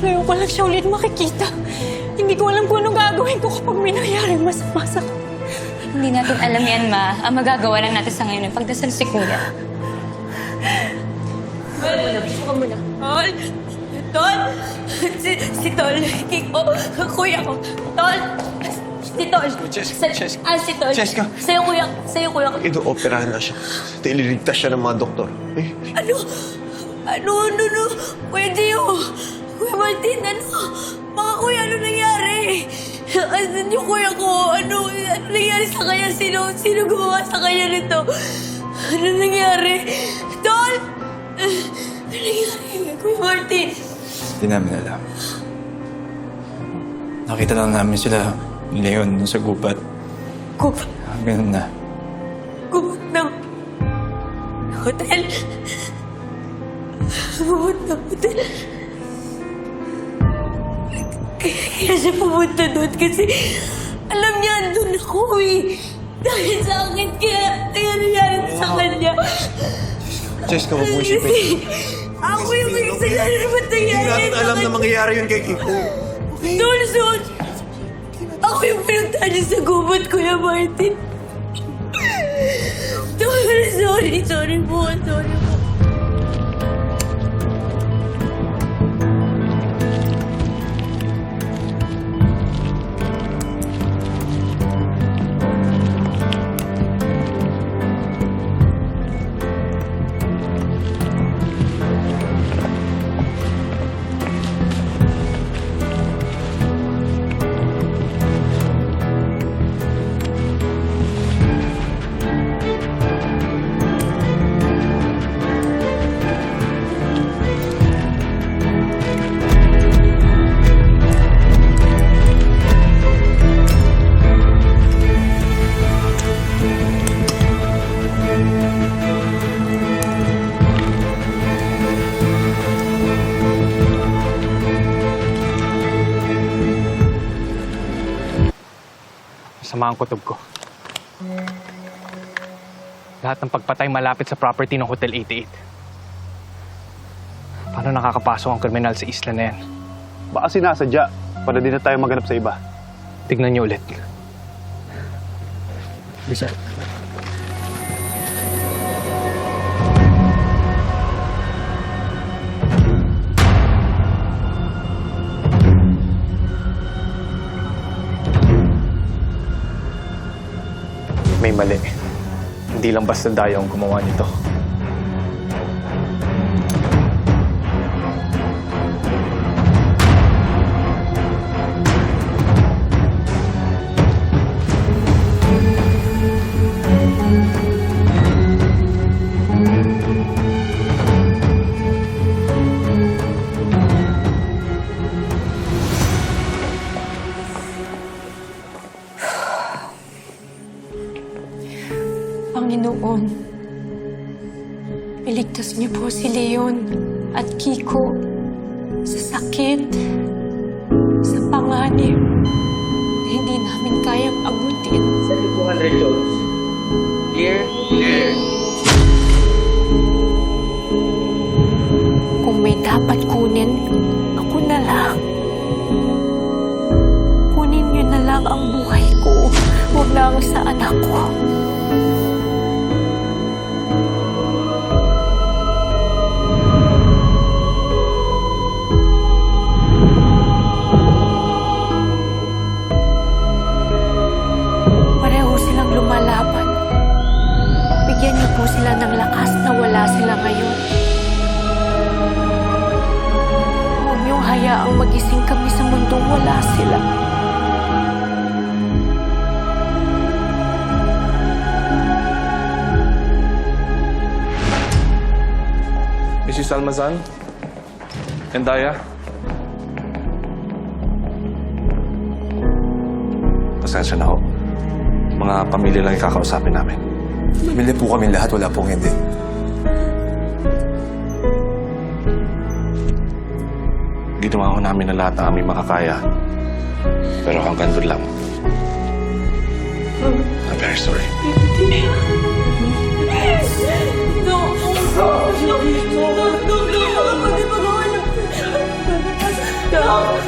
Ngayon ko lang siya ulit makikita. Hindi ko alam kung anong gagawin ko kapag may nangyaring masama sa kanya. Hindi natin alam yan, Ma. Ang magagawa lang natin sa ngayon ay pagdasal si Kuya. Gusto ka muna. Tol! Tol! Si Tol. Kiko. Kuya ko. Tol! Si Tol. Jessica. Si Tol. Jessica. Sa'yo, kuya. Sa'yo, kuya ko. Ino-operahan na siya. Ililigtas siya ng mga doktor. Eh, Ano? Kuya Gio. Kuya Martin, Mga kuya, ano nangyari? Asan yung kuya ko? Ano nangyari sa kanya? Sino gumawa sa kanya nito? Ano nangyari? Tol! Ano nangyari? Kuya Martin. Hindi namin alam. Nakita lang namin sila ni Leon dun sa gubat. Gubat Ganun na. ng hotel. Gubat ng hotel. Kaya siya pumunta doon kasi alam niya, andun ako eh. Dahil sa akin, kaya nangyari sa kanya. Jessica, huwag mo isipin. Ako yung may kasalanan naman Hindi nangyari natin sa alam na kanya. mangyayari yun kay Kiko. Dolson! Ako yung pinunta niya sa gubat, Kuya Martin. Sorry po. Masama ang kutob ko. Lahat ng pagpatay malapit sa property ng Hotel 88. Paano nakakapasok ang kriminal sa isla na yan? Baka sinasadya para di na tayo maghanap sa iba. Tignan niyo ulit. Bisa. May mali. Hindi lang basta Dayo ang gumawa nito. Panginoon, iligtas niyo po si Leon at Kiko sa sakit, sa panganib na hindi namin kayang abutin. 200 joules. Clear? Clear. Kung may dapat kunin, ako na lang. Kunin niyo na lang ang buhay ko. Huwag na ang sa anak ko. Lumalaban. Bigyan niyo po sila ng lakas na wala sila ngayon. Huwag niyong hayaang magising kami sa mundong wala sila. Mrs. Almazan? Endaya? Pasensya na ho. Mga pamilya lang ikakausapin namin. Pamilya po kami lahat, wala pong hindi. Ginawa ho namin ang lahat ng aming makakaya. Pero hanggang doon lang. I'm very sorry. No! Tara.